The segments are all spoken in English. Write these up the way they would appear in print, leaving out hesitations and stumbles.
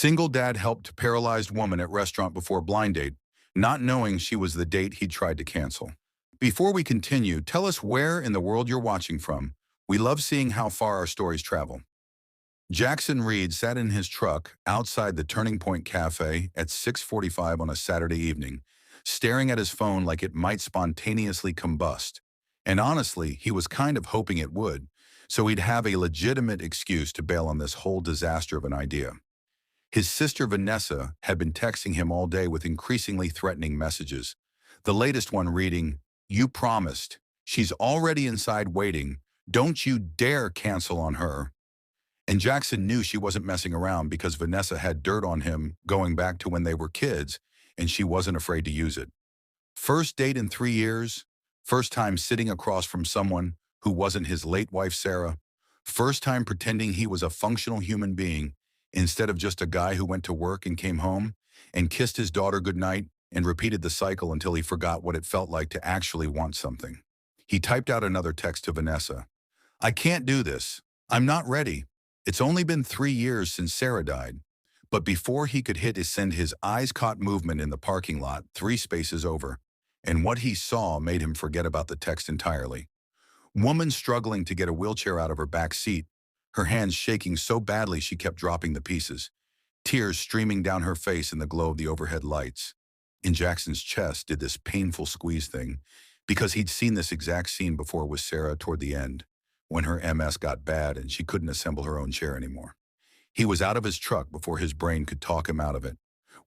Single dad helped paralyzed woman at restaurant before blind date, not knowing she was the date he tried to cancel. Before we continue, tell us where in the world you're watching from. We love seeing how far our stories travel. Jackson Reed sat in his truck outside the Turning Point Cafe at 6:45 on a Saturday evening, staring at his phone like it might spontaneously combust. And honestly, he was kind of hoping it would, so he'd have a legitimate excuse to bail on this whole disaster of an idea. His sister Vanessa had been texting him all day with increasingly threatening messages. The latest one reading, "You promised. She's already inside waiting. Don't you dare cancel on her." And Jackson knew she wasn't messing around because Vanessa had dirt on him going back to when they were kids, and she wasn't afraid to use it. First date in 3 years, first time sitting across from someone who wasn't his late wife Sarah, first time pretending he was a functional human being instead of just a guy who went to work and came home and kissed his daughter goodnight and repeated the cycle until he forgot what it felt like to actually want something. He typed out another text to Vanessa. "I can't do this. I'm not ready. It's only been 3 years since Sarah died." But before he could hit send, his eyes caught movement in the parking lot 3 spaces over, and what he saw made him forget about the text entirely. Woman struggling to get a wheelchair out of her back seat, her hands shaking so badly she kept dropping the pieces, tears streaming down her face in the glow of the overhead lights. In Jackson's chest did this painful squeeze thing, because he'd seen this exact scene before with Sarah toward the end, when her MS got bad and she couldn't assemble her own chair anymore. He was out of his truck before his brain could talk him out of it,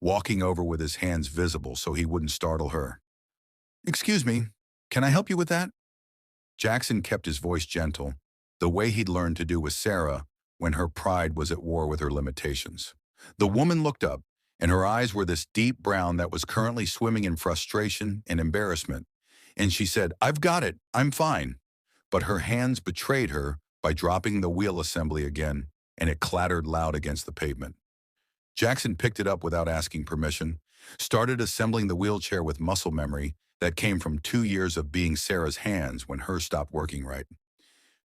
walking over with his hands visible so he wouldn't startle her. "Excuse me, can I help you with that?" Jackson kept his voice gentle, the way he'd learned to do with Sarah when her pride was at war with her limitations. The woman looked up, and her eyes were this deep brown that was currently swimming in frustration and embarrassment. And she said, "I've got it, I'm fine." But her hands betrayed her by dropping the wheel assembly again, and it clattered loud against the pavement. Jackson picked it up without asking permission, started assembling the wheelchair with muscle memory that came from 2 years of being Sarah's hands when hers stopped working right.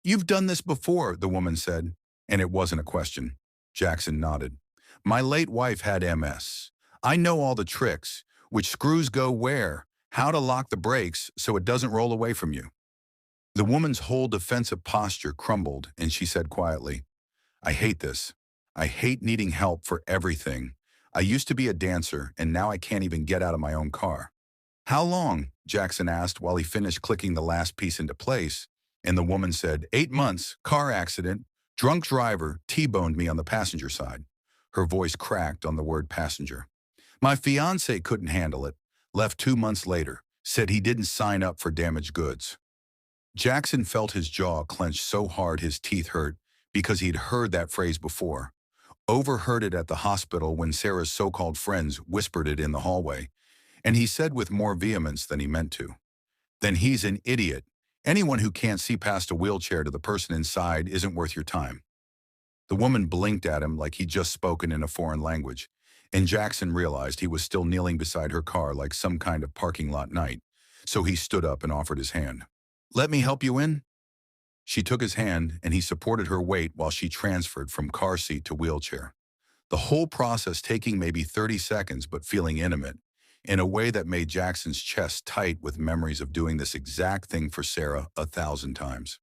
"You've done this before," the woman said, and it wasn't a question. Jackson nodded. "My late wife had MS. I know all the tricks, which screws go where, how to lock the brakes so it doesn't roll away from you." The woman's whole defensive posture crumbled, and she said quietly, "I hate this. I hate needing help for everything. I used to be a dancer, and now I can't even get out of my own car." "How long?" Jackson asked while he finished clicking the last piece into place, and the woman said, 8 months, car accident, drunk driver, T-boned me on the passenger side." Her voice cracked on the word passenger. "My fiance couldn't handle it, left 2 months later, said he didn't sign up for damaged goods." Jackson felt his jaw clench so hard his teeth hurt because he'd heard that phrase before. Overheard it at the hospital when Sarah's so-called friends whispered it in the hallway, and he said with more vehemence than he meant to, "Then he's an idiot. Anyone who can't see past a wheelchair to the person inside isn't worth your time." The woman blinked at him like he'd just spoken in a foreign language, and Jackson realized he was still kneeling beside her car like some kind of parking lot knight, so he stood up and offered his hand. "Let me help you in?" She took his hand, and he supported her weight while she transferred from car seat to wheelchair. The whole process taking maybe 30 seconds but feeling intimate, in a way that made Jackson's chest tight with memories of doing this exact thing for Sarah 1,000 times.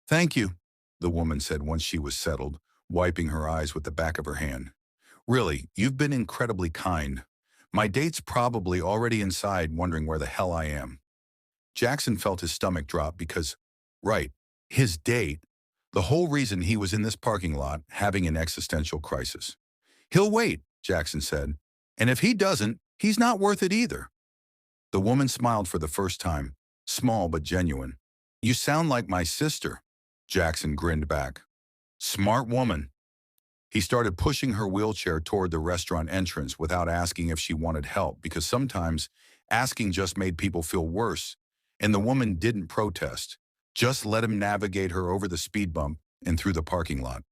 "Thank you," the woman said once she was settled, wiping her eyes with the back of her hand. "Really, you've been incredibly kind. My date's probably already inside wondering where the hell I am." Jackson felt his stomach drop because, right, his date, the whole reason he was in this parking lot having an existential crisis. "He'll wait," Jackson said, "and if he doesn't, he's not worth it either." The woman smiled for the first time, small but genuine. "You sound like my sister." Jackson grinned back. "Smart woman." He started pushing her wheelchair toward the restaurant entrance without asking if she wanted help, because sometimes asking just made people feel worse, and the woman didn't protest, just let him navigate her over the speed bump and through the parking lot.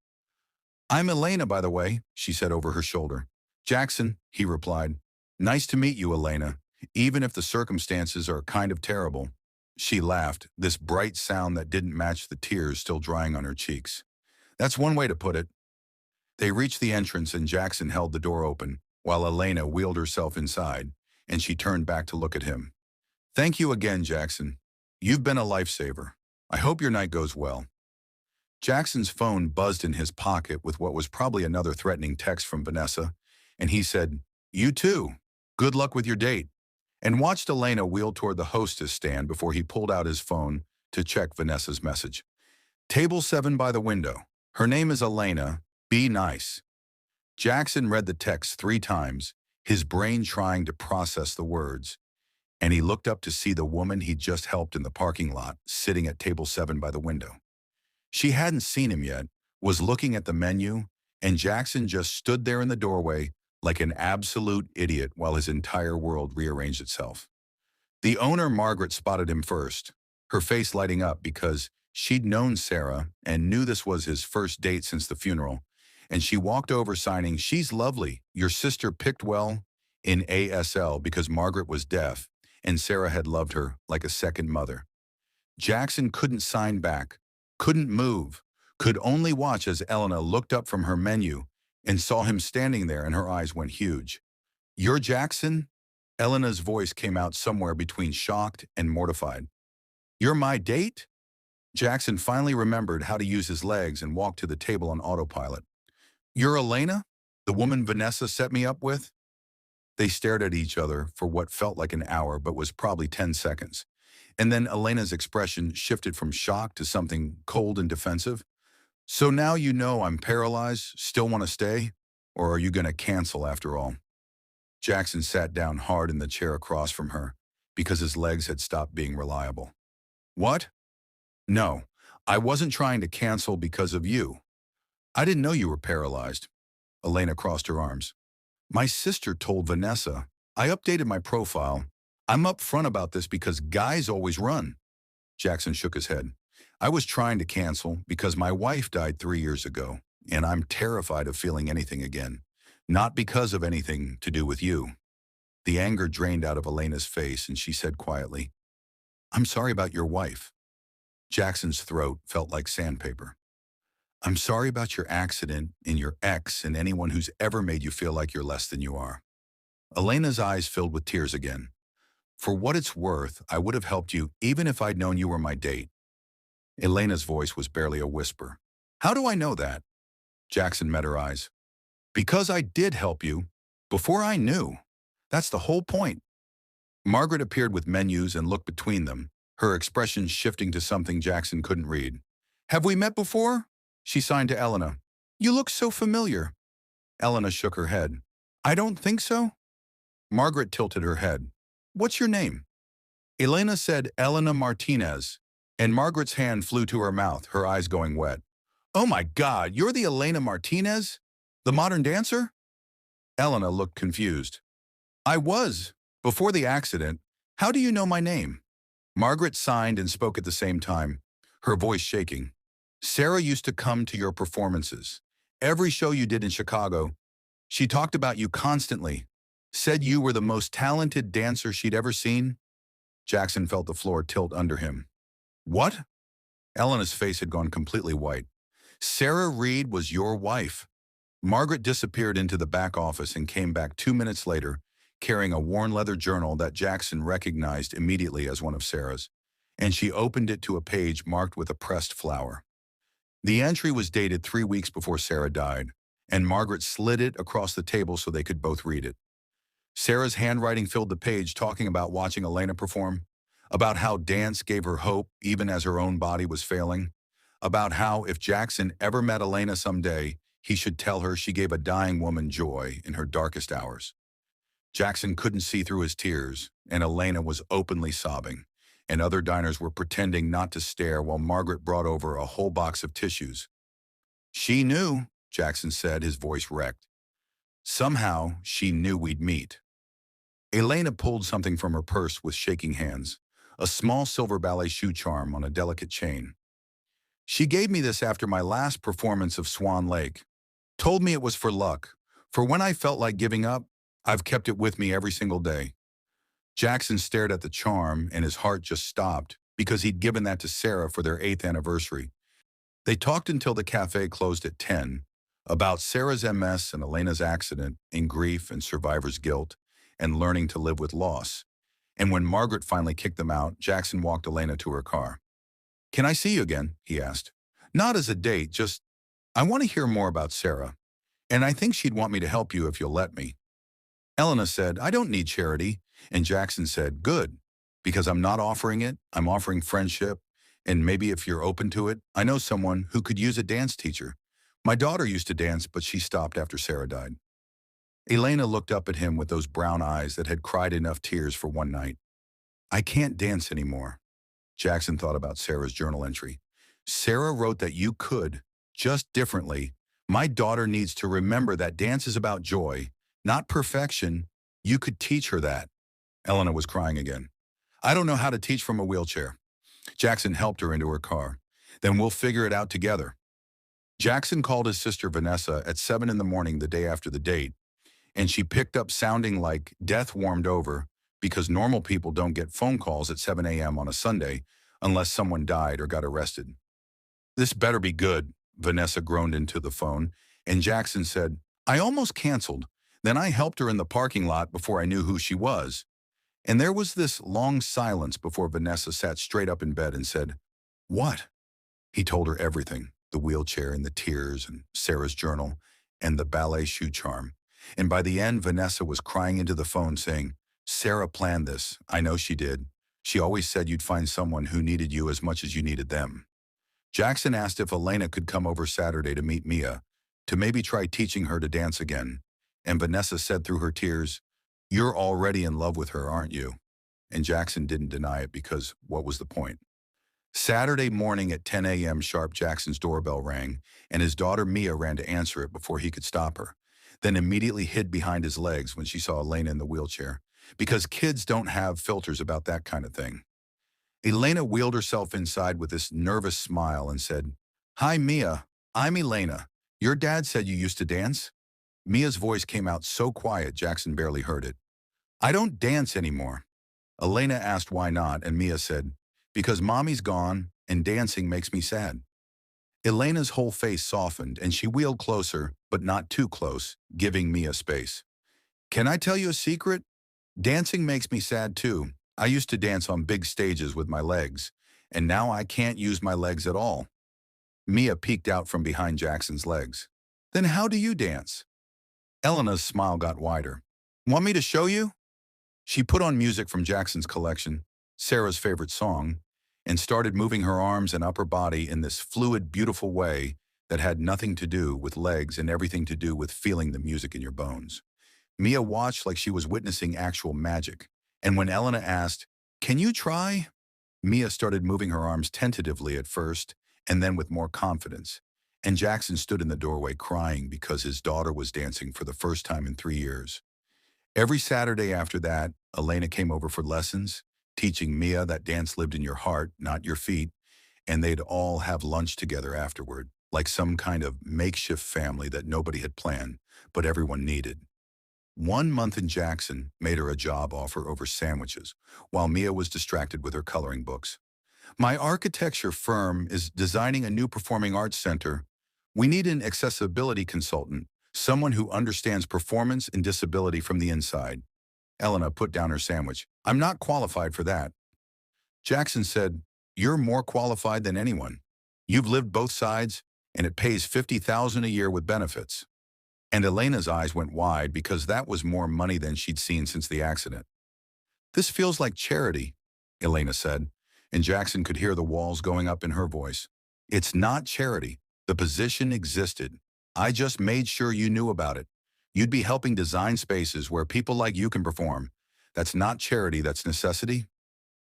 "I'm Elena, by the way," she said over her shoulder. "Jackson," he replied. "Nice to meet you, Elena, even if the circumstances are kind of terrible." She laughed, this bright sound that didn't match the tears still drying on her cheeks. "That's one way to put it." They reached the entrance and Jackson held the door open, while Elena wheeled herself inside, and she turned back to look at him. Thank you again, Jackson. You've been a lifesaver. I hope your night goes well. Jackson's phone buzzed in his pocket with what was probably another threatening text from Vanessa, and he said, You too. Good luck with your date, and watched Elena wheel toward the hostess stand before he pulled out his phone to check Vanessa's message. Table 7 by the window. Her name is Elena. Be nice. Jackson read the text 3 times, his brain trying to process the words, and he looked up to see the woman he'd just helped in the parking lot sitting at table 7 by the window. She hadn't seen him yet, was looking at the menu, and Jackson just stood there in the doorway like an absolute idiot while his entire world rearranged itself. The owner, Margaret, spotted him first, her face lighting up because she'd known Sarah and knew this was his first date since the funeral, and she walked over signing, She's lovely, your sister picked well, in ASL because Margaret was deaf, and Sarah had loved her like a second mother. Jackson couldn't sign back, couldn't move, could only watch as Elena looked up from her menu and saw him standing there, and her eyes went huge. You're Jackson? Elena's voice came out somewhere between shocked and mortified. You're my date? Jackson finally remembered how to use his legs and walked to the table on autopilot. You're Elena? The woman Vanessa set me up with? They stared at each other for what felt like an hour but was probably 10 seconds. And then Elena's expression shifted from shock to something cold and defensive. So now you know I'm paralyzed, still want to stay? Or are you going to cancel after all? Jackson sat down hard in the chair across from her because his legs had stopped being reliable. What? No, I wasn't trying to cancel because of you. I didn't know you were paralyzed. Elena crossed her arms. My sister told Vanessa. I updated my profile. I'm upfront about this because guys always run. Jackson shook his head. I was trying to cancel because my wife died 3 years ago, and I'm terrified of feeling anything again. Not because of anything to do with you. The anger drained out of Elena's face, and she said quietly, I'm sorry about your wife. Jackson's throat felt like sandpaper. I'm sorry about your accident and your ex and anyone who's ever made you feel like you're less than you are. Elena's eyes filled with tears again. For what it's worth, I would have helped you even if I'd known you were my date. Elena's voice was barely a whisper. How do I know that? Jackson met her eyes. Because I did help you, before I knew. That's the whole point. Margaret appeared with menus and looked between them, her expression shifting to something Jackson couldn't read. Have we met before? She signed to Elena. You look so familiar. Elena shook her head. I don't think so. Margaret tilted her head. What's your name? Elena said Elena Martinez, and Margaret's hand flew to her mouth, her eyes going wet. Oh my God, you're the Elena Martinez? The modern dancer? Elena looked confused. I was, before the accident. How do you know my name? Margaret signed and spoke at the same time, her voice shaking. Sarah used to come to your performances. Every show you did in Chicago. She talked about you constantly. Said you were the most talented dancer she'd ever seen. Jackson felt the floor tilt under him. What? Elena's face had gone completely white. Sarah Reed was your wife. Margaret disappeared into the back office and came back 2 minutes later, carrying a worn leather journal that Jackson recognized immediately as one of Sarah's, and she opened it to a page marked with a pressed flower. The entry was dated 3 weeks before Sarah died, and Margaret slid it across the table so they could both read it. Sarah's handwriting filled the page, talking about watching Elena perform, about how dance gave her hope even as her own body was failing, about how if Jackson ever met Elena someday, he should tell her she gave a dying woman joy in her darkest hours. Jackson couldn't see through his tears, and Elena was openly sobbing, and other diners were pretending not to stare while Margaret brought over a whole box of tissues. She knew, Jackson said, his voice wrecked. Somehow, she knew we'd meet. Elena pulled something from her purse with shaking hands, a small silver ballet shoe charm on a delicate chain. She gave me this after my last performance of Swan Lake. Told me it was for luck. For when I felt like giving up, I've kept it with me every single day. Jackson stared at the charm and his heart just stopped because he'd given that to Sarah for their 8th anniversary. They talked until the cafe closed at 10, about Sarah's MS and Elena's accident in grief and survivor's guilt and learning to live with loss. And when Margaret finally kicked them out, Jackson walked Elena to her car. "Can I see you again?" he asked. "Not as a date, just, I want to hear more about Sarah, and I think she'd want me to help you if you'll let me." Elena said, "I don't need charity." And Jackson said, "Good, because I'm not offering it. I'm offering friendship. And maybe if you're open to it, I know someone who could use a dance teacher. My daughter used to dance, but she stopped after Sarah died." Elena looked up at him with those brown eyes that had cried enough tears for one night. "I can't dance anymore." Jackson thought about Sarah's journal entry. "Sarah wrote that you could, just differently. My daughter needs to remember that dance is about joy, not perfection. You could teach her that." Elena was crying again. "I don't know how to teach from a wheelchair." Jackson helped her into her car. "Then we'll figure it out together." Jackson called his sister Vanessa at 7 in the morning the day after the date, and she picked up sounding like death warmed over, because normal people don't get phone calls at 7 a.m. on a Sunday unless someone died or got arrested. "This better be good," Vanessa groaned into the phone, and Jackson said, "I almost canceled. Then I helped her in the parking lot before I knew who she was." And there was this long silence before Vanessa sat straight up in bed and said, "What?" He told her everything, the wheelchair and the tears and Sarah's journal and the ballet shoe charm. And by the end, Vanessa was crying into the phone saying, "Sarah planned this. I know she did. She always said you'd find someone who needed you as much as you needed them." Jackson asked if Elena could come over Saturday to meet Mia, to maybe try teaching her to dance again. And Vanessa said through her tears, "You're already in love with her, aren't you?" And Jackson didn't deny it, because what was the point? Saturday morning at 10 a.m. sharp, Jackson's doorbell rang, and his daughter Mia ran to answer it before he could stop her, then immediately hid behind his legs when she saw Elena in the wheelchair, because kids don't have filters about that kind of thing. Elena wheeled herself inside with this nervous smile and said, "Hi, Mia. I'm Elena. Your dad said you used to dance?" Mia's voice came out so quiet Jackson barely heard it. "I don't dance anymore." Elena asked why not, and Mia said, "Because mommy's gone and dancing makes me sad." Elena's whole face softened and she wheeled closer, but not too close, giving Mia space. "Can I tell you a secret? Dancing makes me sad too. I used to dance on big stages with my legs, and now I can't use my legs at all." Mia peeked out from behind Jackson's legs. "Then how do you dance?" Elena's smile got wider. "Want me to show you?" She put on music from Jackson's collection, Sarah's favorite song, and started moving her arms and upper body in this fluid, beautiful way that had nothing to do with legs and everything to do with feeling the music in your bones. Mia watched like she was witnessing actual magic, and when Elena asked, "Can you try?" Mia started moving her arms tentatively at first, and then with more confidence. And Jackson stood in the doorway crying because his daughter was dancing for the first time in 3 years. Every Saturday after that, Elena came over for lessons, teaching Mia that dance lived in your heart, not your feet, and they'd all have lunch together afterward, like some kind of makeshift family that nobody had planned, but everyone needed. 1 month in Jackson made her a job offer over sandwiches, while Mia was distracted with her coloring books. "My architecture firm is designing a new performing arts center. We need an accessibility consultant, someone who understands performance and disability from the inside." Elena put down her sandwich. "I'm not qualified for that." Jackson said, "You're more qualified than anyone. You've lived both sides, and it pays $50,000 a year with benefits." And Elena's eyes went wide, because that was more money than she'd seen since the accident. "This feels like charity," Elena said, and Jackson could hear the walls going up in her voice. "It's not charity. The position existed. I just made sure you knew about it. You'd be helping design spaces where people like you can perform. That's not charity, that's necessity."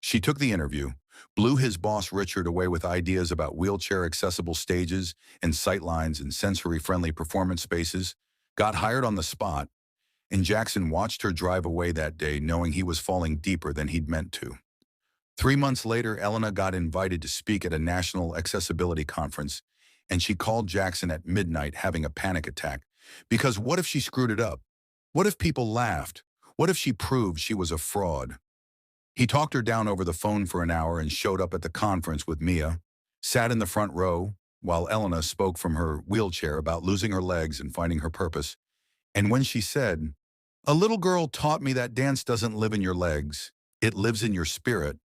She took the interview, blew his boss Richard away with ideas about wheelchair-accessible stages and sightlines and sensory-friendly performance spaces, got hired on the spot, and Jackson watched her drive away that day knowing he was falling deeper than he'd meant to. 3 months later, Elena got invited to speak at a national accessibility conference, and she called Jackson at midnight having a panic attack. Because what if she screwed it up? What if people laughed? What if she proved she was a fraud? He talked her down over the phone for an hour and showed up at the conference with Mia, sat in the front row, while Elena spoke from her wheelchair about losing her legs and finding her purpose. And when she said, "A little girl taught me that dance doesn't live in your legs, it lives in your spirit,"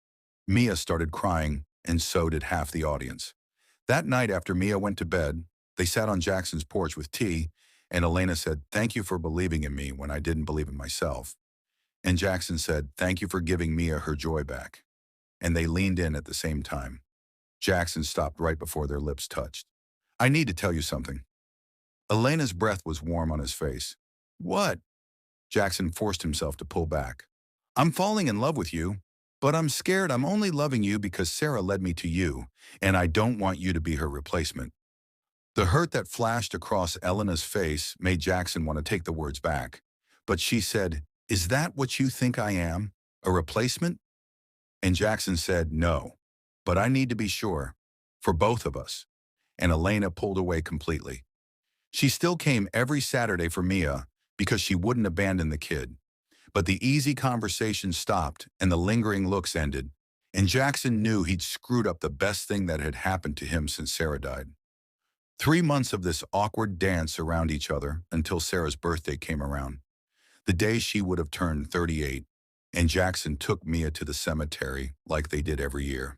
Mia started crying, and so did half the audience. That night after Mia went to bed, they sat on Jackson's porch with tea, and Elena said, "Thank you for believing in me when I didn't believe in myself." And Jackson said, "Thank you for giving Mia her joy back." And they leaned in at the same time. Jackson stopped right before their lips touched. "I need to tell you something." Elena's breath was warm on his face. "What?" Jackson forced himself to pull back. "I'm falling in love with you, but I'm scared I'm only loving you because Sarah led me to you, and I don't want you to be her replacement." The hurt that flashed across Elena's face made Jackson want to take the words back. But she said, "Is that what you think I am? A replacement?" And Jackson said, "No, but I need to be sure. For both of us." And Elena pulled away completely. She still came every Saturday for Mia because she wouldn't abandon the kid. But the easy conversation stopped and the lingering looks ended. And Jackson knew he'd screwed up the best thing that had happened to him since Sarah died. 3 months of this awkward dance around each other until Sarah's birthday came around, the day she would have turned 38, and Jackson took Mia to the cemetery like they did every year.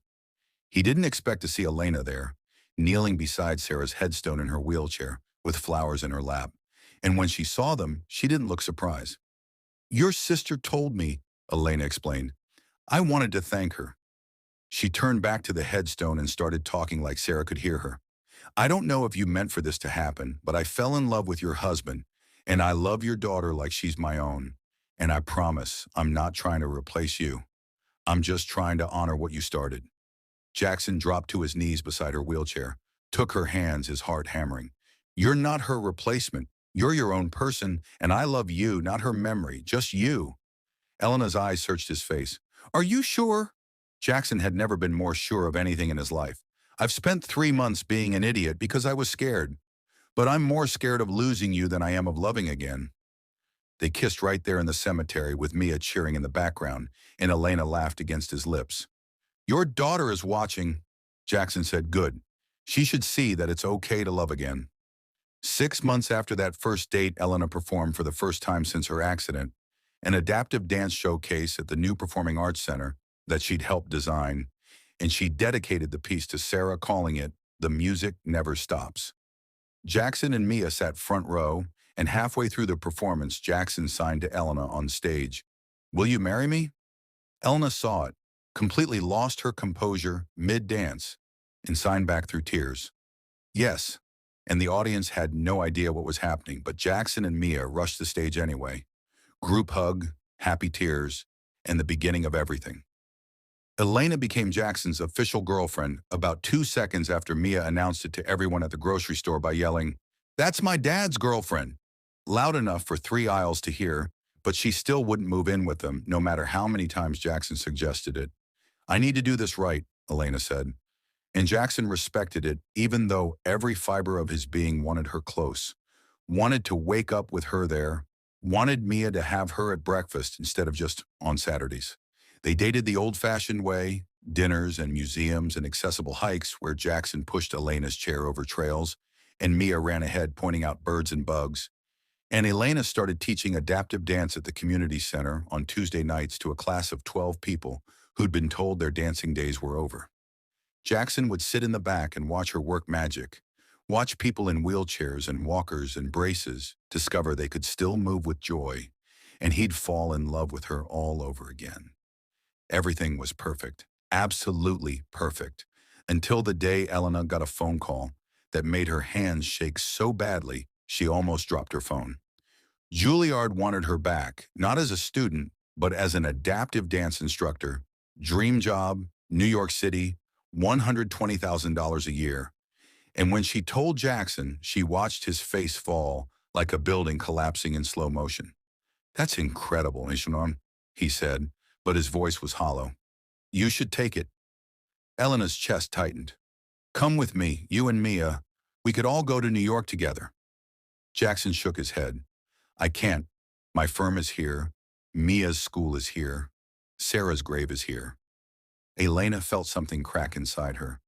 He didn't expect to see Elena there, kneeling beside Sarah's headstone in her wheelchair, with flowers in her lap. And when she saw them, she didn't look surprised. "Your sister told me," Elena explained. "I wanted to thank her." She turned back to the headstone and started talking like Sarah could hear her. "I don't know if you meant for this to happen, but I fell in love with your husband, and I love your daughter like she's my own. And I promise I'm not trying to replace you. I'm just trying to honor what you started." Jackson dropped to his knees beside her wheelchair, took her hands, his heart hammering. "You're not her replacement. You're your own person, and I love you, not her memory, just you." Elena's eyes searched his face. "Are you sure?" Jackson had never been more sure of anything in his life. "I've spent 3 months being an idiot because I was scared. But I'm more scared of losing you than I am of loving again." They kissed right there in the cemetery with Mia cheering in the background, and Elena laughed against his lips. "Your daughter is watching," Jackson said. "Good. She should see that it's okay to love again." 6 months after that first date, Elena performed for the first time since her accident, an adaptive dance showcase at the new Performing Arts Center that she'd helped design, and she dedicated the piece to Sarah, calling it "The Music Never Stops." Jackson and Mia sat front row, and halfway through the performance, Jackson signed to Elena on stage, "Will you marry me?" Elena saw it, completely lost her composure mid-dance, and signed back through tears. "Yes." And the audience had no idea what was happening, but Jackson and Mia rushed the stage anyway. Group hug, happy tears, and the beginning of everything. Elena became Jackson's official girlfriend about 2 seconds after Mia announced it to everyone at the grocery store by yelling, "That's my dad's girlfriend," loud enough for 3 aisles to hear, but she still wouldn't move in with them, no matter how many times Jackson suggested it. "I need to do this right," Elena said. And Jackson respected it, even though every fiber of his being wanted her close, wanted to wake up with her there, wanted Mia to have her at breakfast instead of just on Saturdays. They dated the old-fashioned way, dinners and museums and accessible hikes where Jackson pushed Elena's chair over trails, and Mia ran ahead pointing out birds and bugs. And Elena started teaching adaptive dance at the community center on Tuesday nights to a class of 12 people who'd been told their dancing days were over. Jackson would sit in the back and watch her work magic, watch people in wheelchairs and walkers and braces discover they could still move with joy, and he'd fall in love with her all over again. Everything was perfect, absolutely perfect, until the day Elena got a phone call that made her hands shake so badly she almost dropped her phone. Juilliard wanted her back, not as a student, but as an adaptive dance instructor. Dream job, New York City, $120,000 a year. And when she told Jackson, she watched his face fall like a building collapsing in slow motion. "That's incredible, Ishanon," he said, but his voice was hollow. "You should take it." Elena's chest tightened. "Come with me, you and Mia. We could all go to New York together." Jackson shook his head. "I can't. My firm is here. Mia's school is here. Sarah's grave is here." Elena felt something crack inside her.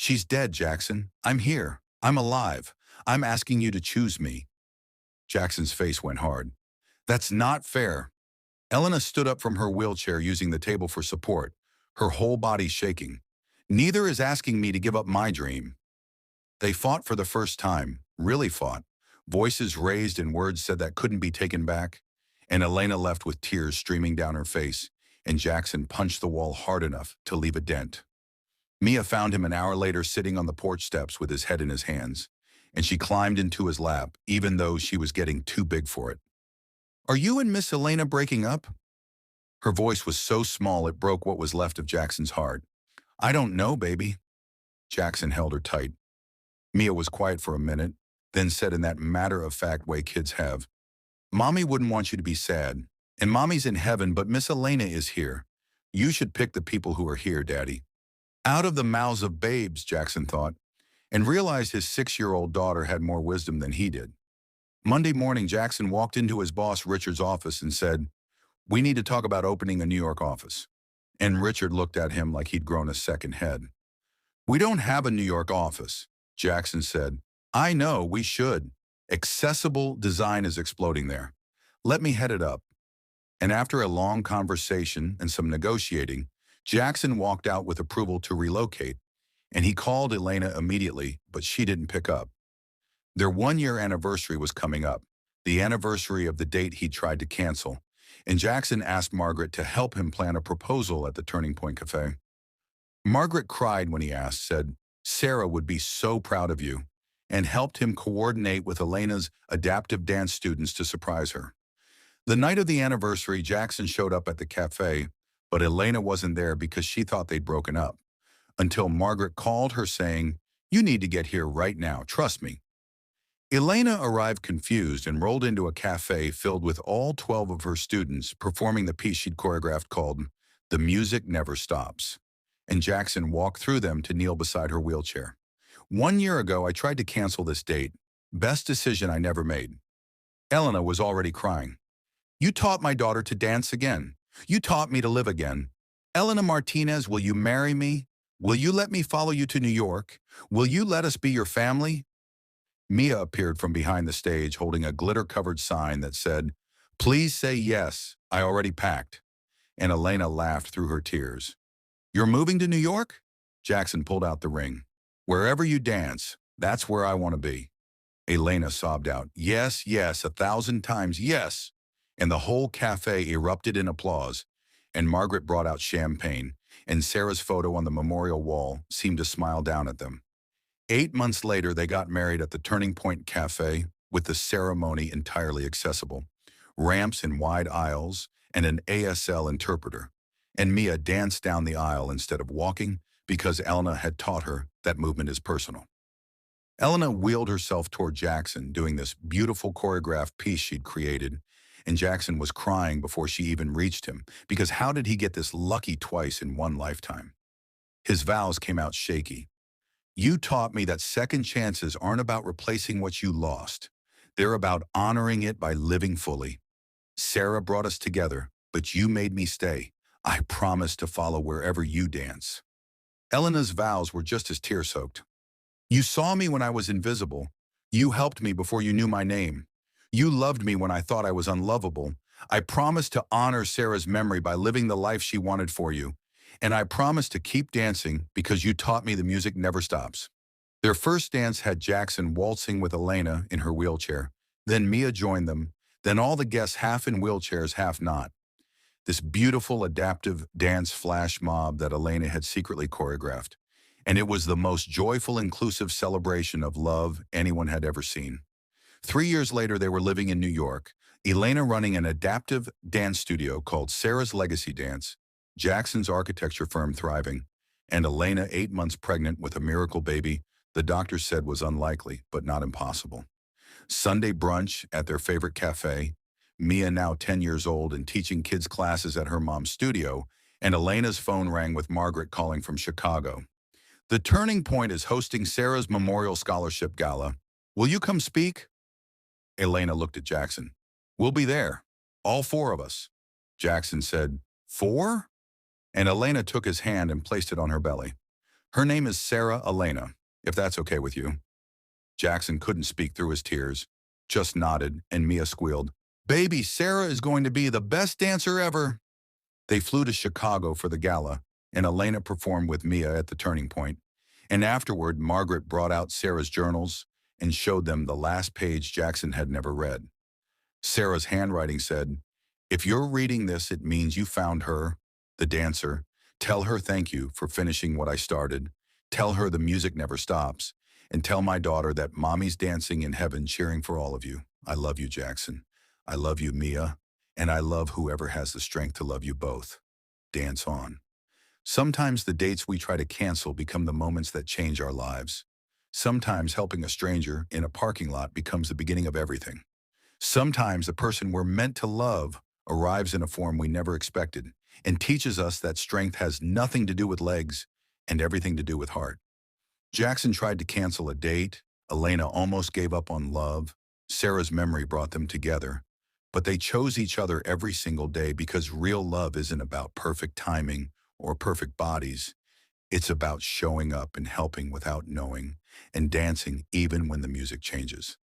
She's dead, Jackson. I'm here. I'm alive. I'm asking you to choose me. Jackson's face went hard. That's not fair. Elena stood up from her wheelchair using the table for support, her whole body shaking. Neither is asking me to give up my dream. They fought for the first time, really fought. Voices raised and words said that couldn't be taken back. And Elena left with tears streaming down her face, and Jackson punched the wall hard enough to leave a dent. Mia found him an hour later sitting on the porch steps with his head in his hands, and she climbed into his lap, even though she was getting too big for it. Are you and Miss Elena breaking up? Her voice was so small it broke what was left of Jackson's heart. I don't know, baby. Jackson held her tight. Mia was quiet for a minute, then said in that matter-of-fact way kids have, Mommy wouldn't want you to be sad, and Mommy's in heaven, but Miss Elena is here. You should pick the people who are here, Daddy. Out of the mouths of babes, Jackson thought, and realized his 6-year-old daughter had more wisdom than he did. Monday morning, Jackson walked into his boss Richard's office and said, We need to talk about opening a New York office. And Richard looked at him like he'd grown a second head. We don't have a New York office, Jackson said. I know, we should. Accessible design is exploding there. Let me head it up. And after a long conversation and some negotiating, Jackson walked out with approval to relocate, and he called Elena immediately, but she didn't pick up. Their 1-year anniversary was coming up, the anniversary of the date he tried to cancel, and Jackson asked Margaret to help him plan a proposal at the Turning Point Cafe. Margaret cried when he asked, said, Sarah would be so proud of you, and helped him coordinate with Elena's adaptive dance students to surprise her. The night of the anniversary, Jackson showed up at the cafe, but Elena wasn't there because she thought they'd broken up, until Margaret called her saying, You need to get here right now, trust me. Elena arrived confused and rolled into a cafe filled with all 12 of her students performing the piece she'd choreographed called The Music Never Stops. And Jackson walked through them to kneel beside her wheelchair. 1 year ago, I tried to cancel this date. Best decision I never made. Elena was already crying. You taught my daughter to dance again. You taught me to live again. Elena Martinez, will you marry me? Will you let me follow you to New York? Will you let us be your family? Mia appeared from behind the stage holding a glitter-covered sign that said, Please say yes, I already packed. And Elena laughed through her tears. You're moving to New York? Jackson pulled out the ring. Wherever you dance, that's where I want to be. Elena sobbed out, Yes, yes, 1,000 times yes. And the whole cafe erupted in applause, and Margaret brought out champagne, and Sarah's photo on the memorial wall seemed to smile down at them. 8 months later, they got married at the Turning Point Cafe with the ceremony entirely accessible, ramps in wide aisles, and an ASL interpreter. And Mia danced down the aisle instead of walking because Elena had taught her that movement is personal. Elena wheeled herself toward Jackson, doing this beautiful choreographed piece she'd created, and Jackson was crying before she even reached him, because how did he get this lucky twice in one lifetime? His vows came out shaky. You taught me that second chances aren't about replacing what you lost. They're about honoring it by living fully. Sarah brought us together, but you made me stay. I promise to follow wherever you dance. Elena's vows were just as tear-soaked. You saw me when I was invisible. You helped me before you knew my name. You loved me when I thought I was unlovable. I promised to honor Sarah's memory by living the life she wanted for you. And I promised to keep dancing because you taught me the music never stops. Their first dance had Jackson waltzing with Elena in her wheelchair. Then Mia joined them. Then all the guests half in wheelchairs, half not. This beautiful adaptive dance flash mob that Elena had secretly choreographed. And it was the most joyful, inclusive celebration of love anyone had ever seen. 3 years later, they were living in New York, Elena running an adaptive dance studio called Sarah's Legacy Dance, Jackson's architecture firm thriving, and Elena 8 months pregnant with a miracle baby the doctor said was unlikely, but not impossible. Sunday brunch at their favorite cafe, Mia now 10 years old and teaching kids classes at her mom's studio, and Elena's phone rang with Margaret calling from Chicago. The Turning Point is hosting Sarah's Memorial Scholarship Gala. Will you come speak? Elena looked at Jackson. We'll be there. All 4 of us. Jackson said, 4? And Elena took his hand and placed it on her belly. Her name is Sarah Elena, if that's okay with you. Jackson couldn't speak through his tears, just nodded, and Mia squealed, "Baby, Sarah is going to be the best dancer ever." They flew to Chicago for the gala, and Elena performed with Mia at the turning point. And afterward, Margaret brought out Sarah's journals and showed them the last page Jackson had never read. Sarah's handwriting said, "If you're reading this, it means you found her, the dancer. Tell her thank you for finishing what I started. Tell her the music never stops. And tell my daughter that mommy's dancing in heaven cheering for all of you. I love you, Jackson. I love you, Mia. And I love whoever has the strength to love you both. Dance on." Sometimes the dates we try to cancel become the moments that change our lives. Sometimes helping a stranger in a parking lot becomes the beginning of everything. Sometimes the person we're meant to love arrives in a form we never expected and teaches us that strength has nothing to do with legs and everything to do with heart. Jackson tried to cancel a date. Elena almost gave up on love. Sarah's memory brought them together. But they chose each other every single day because real love isn't about perfect timing or perfect bodies. It's about showing up and helping without knowing and dancing even when the music changes.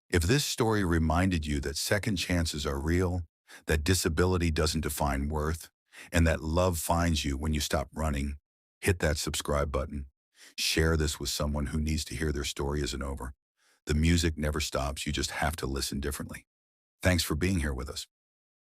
If this story reminded you that second chances are real, that disability doesn't define worth, and that love finds you when you stop running, hit that subscribe button. Share this with someone who needs to hear their story isn't over. The music never stops, you just have to listen differently. Thanks for being here with us.